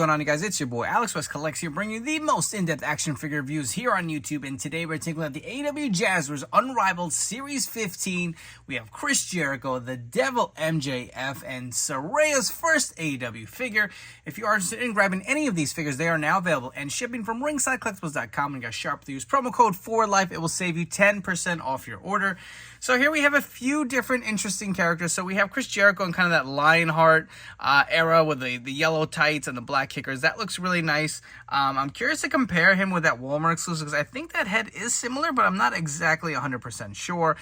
going on, you guys? It's your boy Alex West Collects here, bringing you the most in-depth action figure reviews here on YouTube. And today we're taking a look at the AEW Jazwares Unrivaled Series 15. We have Chris Jericho, the Devil MJF, and Saraya's first AEW figure. If you are interested in grabbing any of these figures, they are now available and shipping from ringsidecollectibles.com. And you guys sharply use promo code FORLIFE. It will save you 10% off your order. So here we have a few different interesting characters. So we have Chris Jericho in kind of that Lionheart era with the yellow tights and the black kickers. That looks really nice. I'm curious to compare him with that Walmart exclusive because I think that head is similar, but I'm not exactly 100% sure.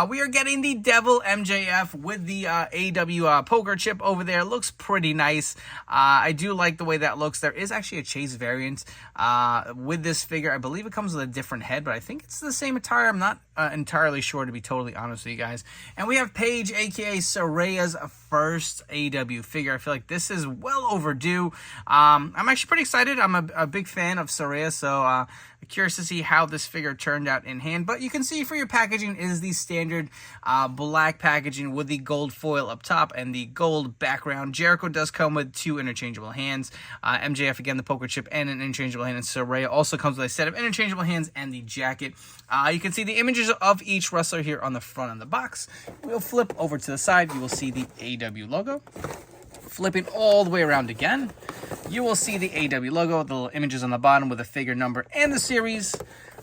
We are getting the Devil MJF with the AEW poker chip over there. Looks pretty nice. I do like the way that looks. There is actually a Chase variant with this figure. I believe it comes with a different head, but I think it's the same attire. I'm not entirely sure, to be totally honest with you guys. And we have Paige, aka Saraya's first AEW figure. I feel like this is well overdue. I'm actually pretty excited. I'm a big fan of Saraya, so curious to see how this figure turned out in hand. But you can see for your packaging is the standard black packaging with the gold foil up top and the gold background. Jericho does come with two interchangeable hands. MJF, again, the poker chip and an interchangeable hand. And Saraya also comes with a set of interchangeable hands and the jacket. You can see the images of each wrestler here on the front of the box. We'll flip over to the side. You will see the AEW logo. Flipping all the way around again, you will see the AEW logo, the little images on the bottom with the figure number and the series.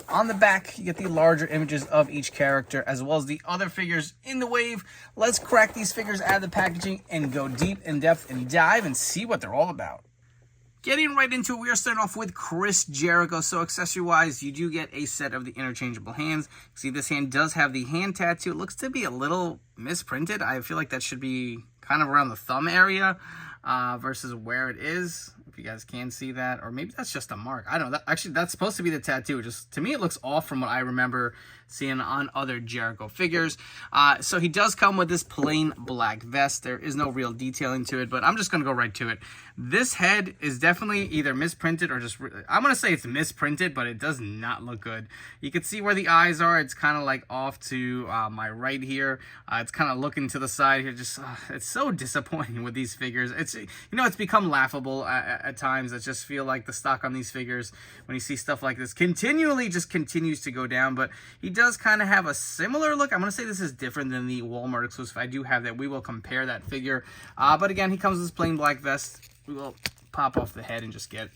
On the back, you get the larger images of each character as well as the other figures in the wave. Let's crack these figures out of the packaging and go deep in depth and dive and see what they're all about. Getting right into it, we are starting off with Chris Jericho. So accessory-wise, you do get a set of the interchangeable hands. See, this hand does have the hand tattoo. It looks to be a little misprinted. I feel like that should be kind of around the thumb area versus where it is. If you guys can see that, or maybe that's just a mark. I don't know. Actually, that's supposed to be the tattoo. Just to me, it looks off from what I remember seeing on other Jericho figures. So he does come with this plain black vest. There is no real detailing to it, but I'm just going to go right to it. This head is definitely either misprinted or just... I'm going to say it's misprinted, but it does not look good. You can see where the eyes are. It's kind of like off to my right here. It's kind of looking to the side here. Just it's so disappointing with these figures. It's it's become laughable at times. I just feel like the stock on these figures, when you see stuff like this, continually just continues to go down. But he does kind of have a similar look. I'm going to say this is different than the Walmart exclusive. I do have that. We will compare that figure. But again, he comes with this plain black vest. We will pop off the head and just get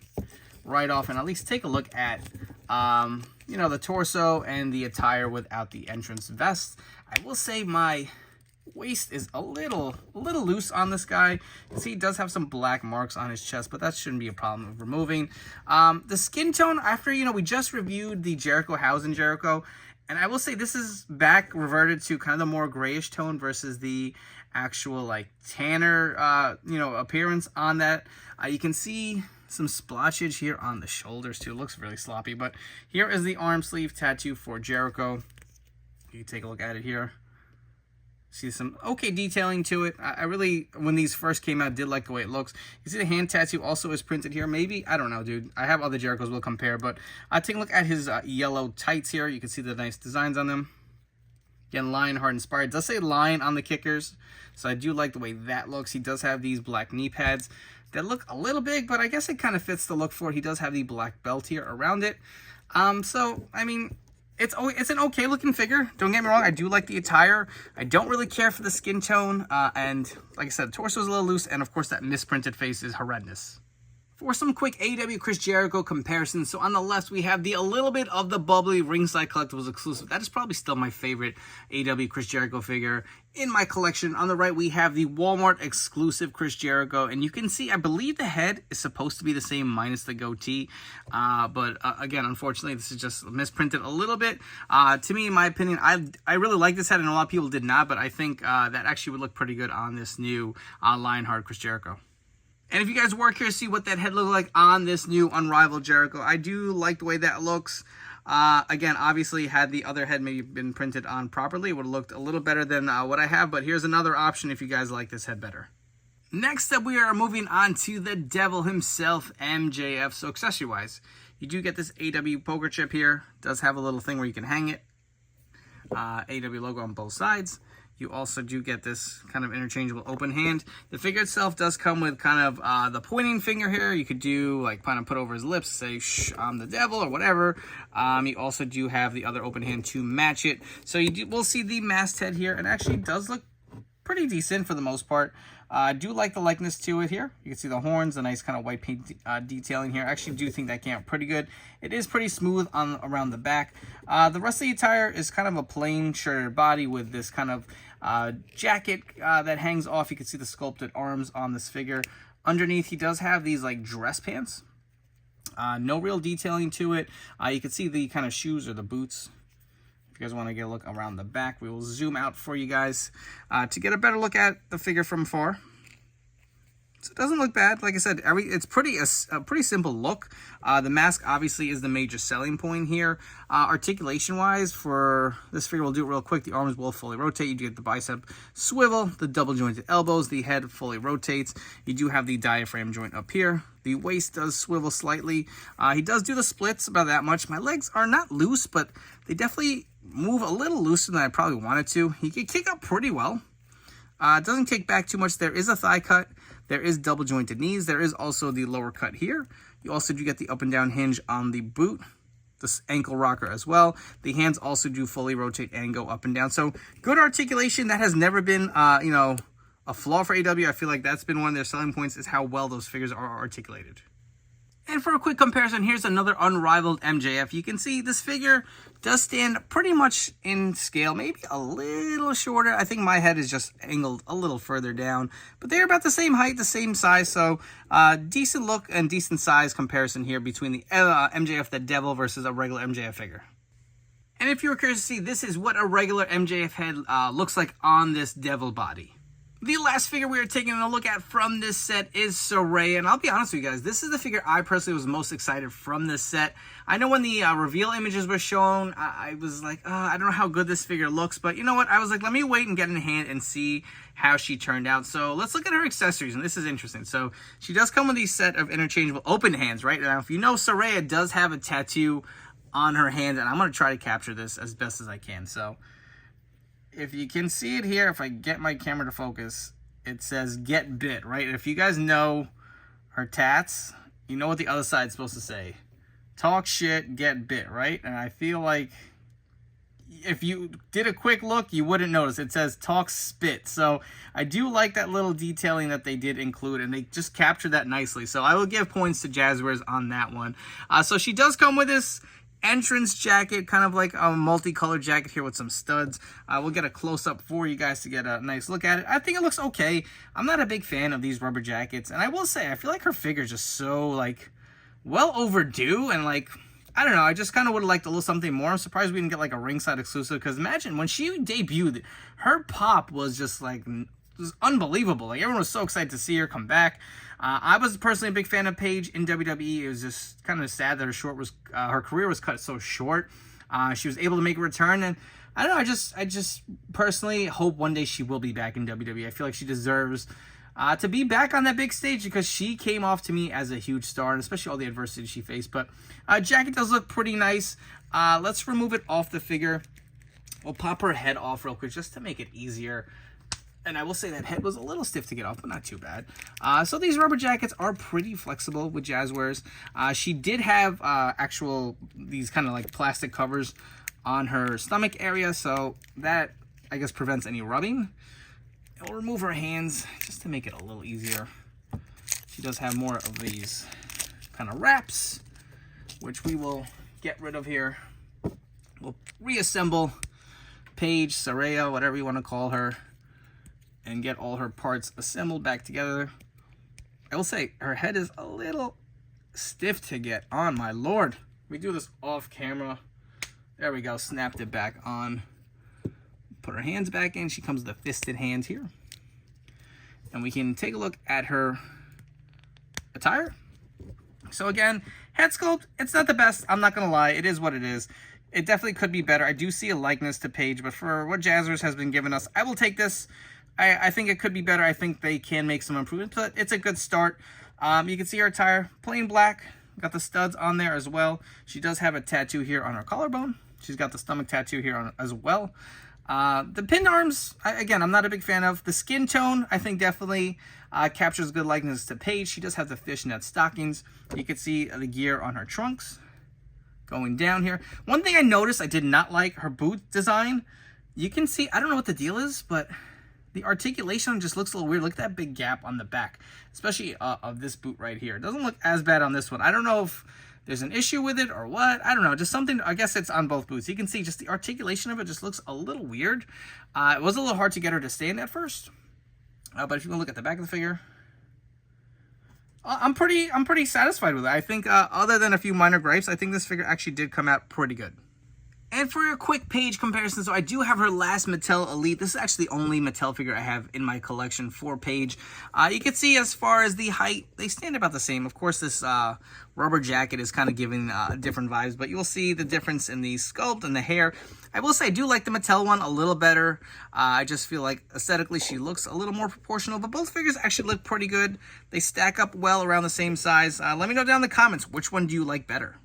right off and at least take a look at, the torso and the attire without the entrance vest. I will say my waist is a little loose on this guy. You can see he does have some black marks on his chest, but that shouldn't be a problem of removing. The skin tone, after, we just reviewed the Jericho House in Jericho, and I will say this is back reverted to kind of the more grayish tone versus the actual like tanner, appearance on that. You can see some splotchage here on the shoulders too. It looks really sloppy, but here is the arm sleeve tattoo for Jericho. You can take a look at it here. See some okay detailing to it. I really, when these first came out, did like the way it looks. You see the hand tattoo also is printed here. Maybe, I don't know, dude. I have other Jerichos we'll compare, but take a look at his yellow tights here. You can see the nice designs on them. Again, Lionheart inspired. It does say Lion on the kickers, so I do like the way that looks. He does have these black knee pads that look a little big, but I guess it kind of fits the look for it. He does have the black belt here around it. So, I mean... It's an okay looking figure. Don't get me wrong. I do like the attire. I don't really care for the skin tone. And like I said, the torso is a little loose. And of course, that misprinted face is horrendous. For some quick AEW Chris Jericho comparisons, so on the left we have a little bit of the bubbly Ringside Collectibles exclusive. That is probably still my favorite AEW Chris Jericho figure in my collection. On the right we have the Walmart exclusive Chris Jericho, and you can see, I believe the head is supposed to be the same minus the goatee, but again, unfortunately, this is just misprinted a little bit. To me, in my opinion, I really like this head, and a lot of people did not, but I think that actually would look pretty good on this new Lionheart Chris Jericho. And if you guys were curious to see what that head looked like on this new Unrivaled Jericho, I do like the way that looks. Again, obviously, had the other head maybe been printed on properly, it would have looked a little better than what I have. But here's another option if you guys like this head better. Next up, we are moving on to the Devil himself, MJF. So accessory-wise, you do get this AEW poker chip here. It does have a little thing where you can hang it. AEW logo on both sides. You also do get this kind of interchangeable open hand. The figure itself does come with kind of the pointing finger here. You could do like kind of put over his lips, say, shh, I'm the devil or whatever. You also do have the other open hand to match it. So we'll see the masthead here, and actually does look pretty decent for the most part. I do like the likeness to it here. You can see the horns, the nice kind of white paint detailing here. I actually do think that came out pretty good. It is pretty smooth around the back. The rest of the attire is kind of a plain shirted body with this kind of jacket that hangs off. You can see the sculpted arms on this figure. Underneath, he does have these like dress pants. No real detailing to it. You can see the kind of shoes or the boots. If you guys want to get a look around the back, we will zoom out for you guys to get a better look at the figure from far. So it doesn't look bad. Like I said, it's a pretty simple look. The mask obviously is the major selling point here. Articulation-wise, for this figure, we'll do it real quick. The arms will fully rotate. You do get the bicep swivel, the double-jointed elbows. The head fully rotates. You do have the diaphragm joint up here. The waist does swivel slightly. He does do the splits about that much. My legs are not loose, but they definitely move a little looser than I probably wanted to. He can kick up pretty well. It doesn't kick back too much. There is a thigh cut. There is double jointed knees. There is also the lower cut here. You also do get the up and down hinge on the boot, this ankle rocker as well. The hands also do fully rotate and go up and down. So good articulation. That has never been, you know, a flaw for AEW. I feel like that's been one of their selling points, is how well those figures are articulated. And for a quick comparison, here's another Unrivaled MJF. You can see this figure does stand pretty much in scale, maybe a little shorter. I think my head is just angled a little further down, but they're about the same height, the same size. So decent look and decent size comparison here between the MJF the Devil versus a regular MJF figure. And if you were curious to see, this is what a regular MJF head looks like on this Devil body. The last figure we are taking a look at from this set is Saraya, and I'll be honest with you guys, this is the figure I personally was most excited from this set. I know when the reveal images were shown, I was like, I don't know how good this figure looks, but you know what? I was like, let me wait and get in hand and see how she turned out. So let's look at her accessories, and this is interesting. So she does come with these set of interchangeable open hands, right? Now, if you know, Saraya does have a tattoo on her hand, and I'm going to try to capture this as best as I can. So if you can see it here, if I get my camera to focus, it says get bit, right? If you guys know her tats, you know what the other side's supposed to say. Talk shit, get bit, right? And I feel like if you did a quick look, you wouldn't notice. It says talk spit. So I do like that little detailing that they did include, and they just captured that nicely. So I will give points to Jazwares on that one. So she does come with this entrance jacket, kind of like a multicolored jacket here with some studs. We'll get a close-up for you guys to get a nice look at it. I think it looks okay. I'm not a big fan of these rubber jackets, and I will say, I feel like her figure is just so, like, well overdue, and, like, I don't know, I just kind of would have liked a little something more. I'm surprised we didn't get, like, a ringside exclusive, because imagine, when she debuted, her pop was just, like, just unbelievable. Like, everyone was so excited to see her come back. I was personally a big fan of Paige in WWE. It was just kind of sad that her career was cut so short. She was able to make a return, and I don't know. I just personally hope one day she will be back in WWE. I feel like she deserves to be back on that big stage, because she came off to me as a huge star, and especially all the adversity she faced. But jacket does look pretty nice. Let's remove it off the figure. We'll pop her head off real quick just to make it easier. And I will say that head was a little stiff to get off, but not too bad. So these rubber jackets are pretty flexible with Jazwares. She did have these kind of like plastic covers on her stomach area, so that, I guess, prevents any rubbing. And we'll remove her hands just to make it a little easier. She does have more of these kind of wraps, which we will get rid of here. We'll reassemble Paige, Saraya, whatever you want to call her, and get all her parts assembled back together. I will say, her head is a little stiff to get on, my lord. We do this off camera. There we go, snapped it back on. Put her hands back in. She comes with a fisted hand here. And we can take a look at her attire. So again, head sculpt, it's not the best. I'm not going to lie. It is what it is. It definitely could be better. I do see a likeness to Paige, but for what Jazwares has been giving us, I will take this. I think it could be better. I think they can make some improvements, but it's a good start. You can see her attire, plain black. Got the studs on there as well. She does have a tattoo here on her collarbone. She's got the stomach tattoo here on as well. The pinned arms, again, I'm not a big fan of. The skin tone, I think definitely captures good likeness to Paige. She does have the fishnet stockings. You can see the gear on her trunks going down here. One thing I noticed I did not like, her boot design. You can see, I don't know what the deal is, but the articulation just looks a little weird. Look at that big gap on the back, especially of this boot right here. It doesn't look as bad on this one. I don't know if there's an issue with it or what. I don't know. Just something, I guess it's on both boots. You can see just the articulation of it just looks a little weird. It was a little hard to get her to stand at first. But if you want to look at the back of the figure, I'm pretty satisfied with it. I think other than a few minor gripes, I think this figure actually did come out pretty good. And for a quick Paige comparison, so I do have her last Mattel Elite. This is actually the only Mattel figure I have in my collection for Paige. You can see as far as the height, they stand about the same. Of course, this rubber jacket is kind of giving different vibes, but you'll see the difference in the sculpt and the hair. I will say I do like the Mattel one a little better. I just feel like aesthetically she looks a little more proportional, but both figures actually look pretty good. They stack up well around the same size. Let me know down in the comments, which one do you like better?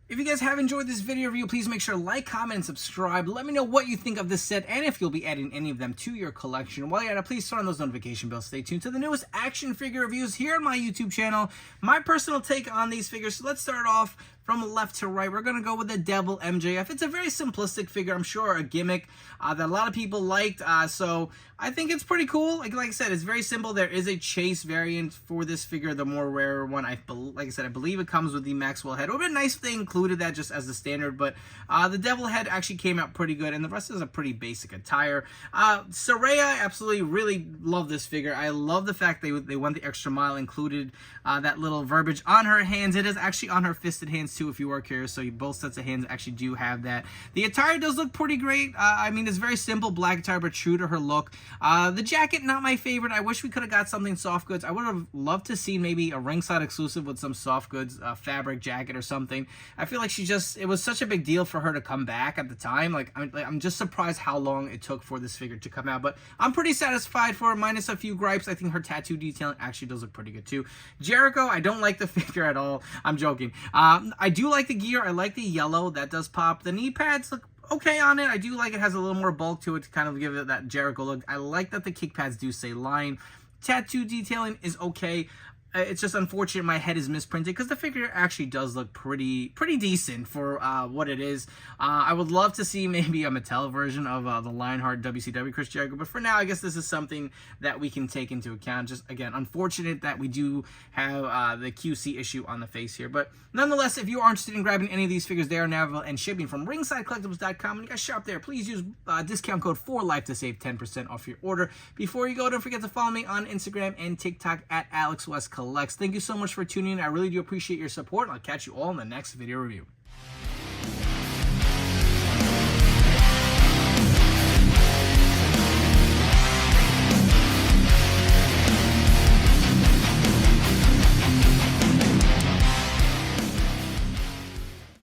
If you guys have enjoyed this video review, please make sure to like, comment, and subscribe. Let me know what you think of this set and if you'll be adding any of them to your collection. While you're at it, please turn on those notification bells. Stay tuned to the newest action figure reviews here on my YouTube channel. My personal take on these figures. So let's start off from left to right. We're going to go with the Devil MJF. It's a very simplistic figure. I'm sure a gimmick that a lot of people liked. So I think it's pretty cool. Like I said, it's very simple. There is a chase variant for this figure, the more rare one. Like I said, I believe it comes with the Maxwell head. It would have been nice if they included that just as the standard, but the Devil head actually came out pretty good, and the rest is a pretty basic attire. Saraya, absolutely really love this figure. I love the fact they went the extra mile, included that little verbiage on her hands. It is actually on her fisted hands too, if you are curious, so both sets of hands actually do have that. The attire does look pretty great. I mean, it's very simple black attire, but true to her look. The jacket, not my favorite. I wish we could have got something soft goods. I would have loved to see maybe a ringside exclusive with some soft goods, fabric jacket or something. I feel like it was such a big deal for her to come back at the time. I'm just surprised how long it took for this figure to come out, but I'm pretty satisfied for it, minus a few gripes. I think her tattoo detailing actually does look pretty good too. Jericho, I don't like the figure at all. I'm joking. I do like the gear. I like the yellow. That does pop. The knee pads look okay on it. I do like it has a little more bulk to it to kind of give it that Jericho look. I like that the kick pads do say line. Tattoo detailing is okay. It's just unfortunate my head is misprinted because the figure actually does look pretty decent for what it is. I would love to see maybe a Mattel version of the Lionheart WCW Chris Jericho, but for now, I guess this is something that we can take into account. Just, again, unfortunate that we do have the QC issue on the face here. But nonetheless, if you are interested in grabbing any of these figures, they are now available and shipping from ringsidecollectibles.com. When you guys shop there, please use discount code 4LIFE to save 10% off your order. Before you go, don't forget to follow me on Instagram and TikTok at AlexWestCollects. Thank you so much for tuning in. I really do appreciate your support. I'll catch you all in the next video review.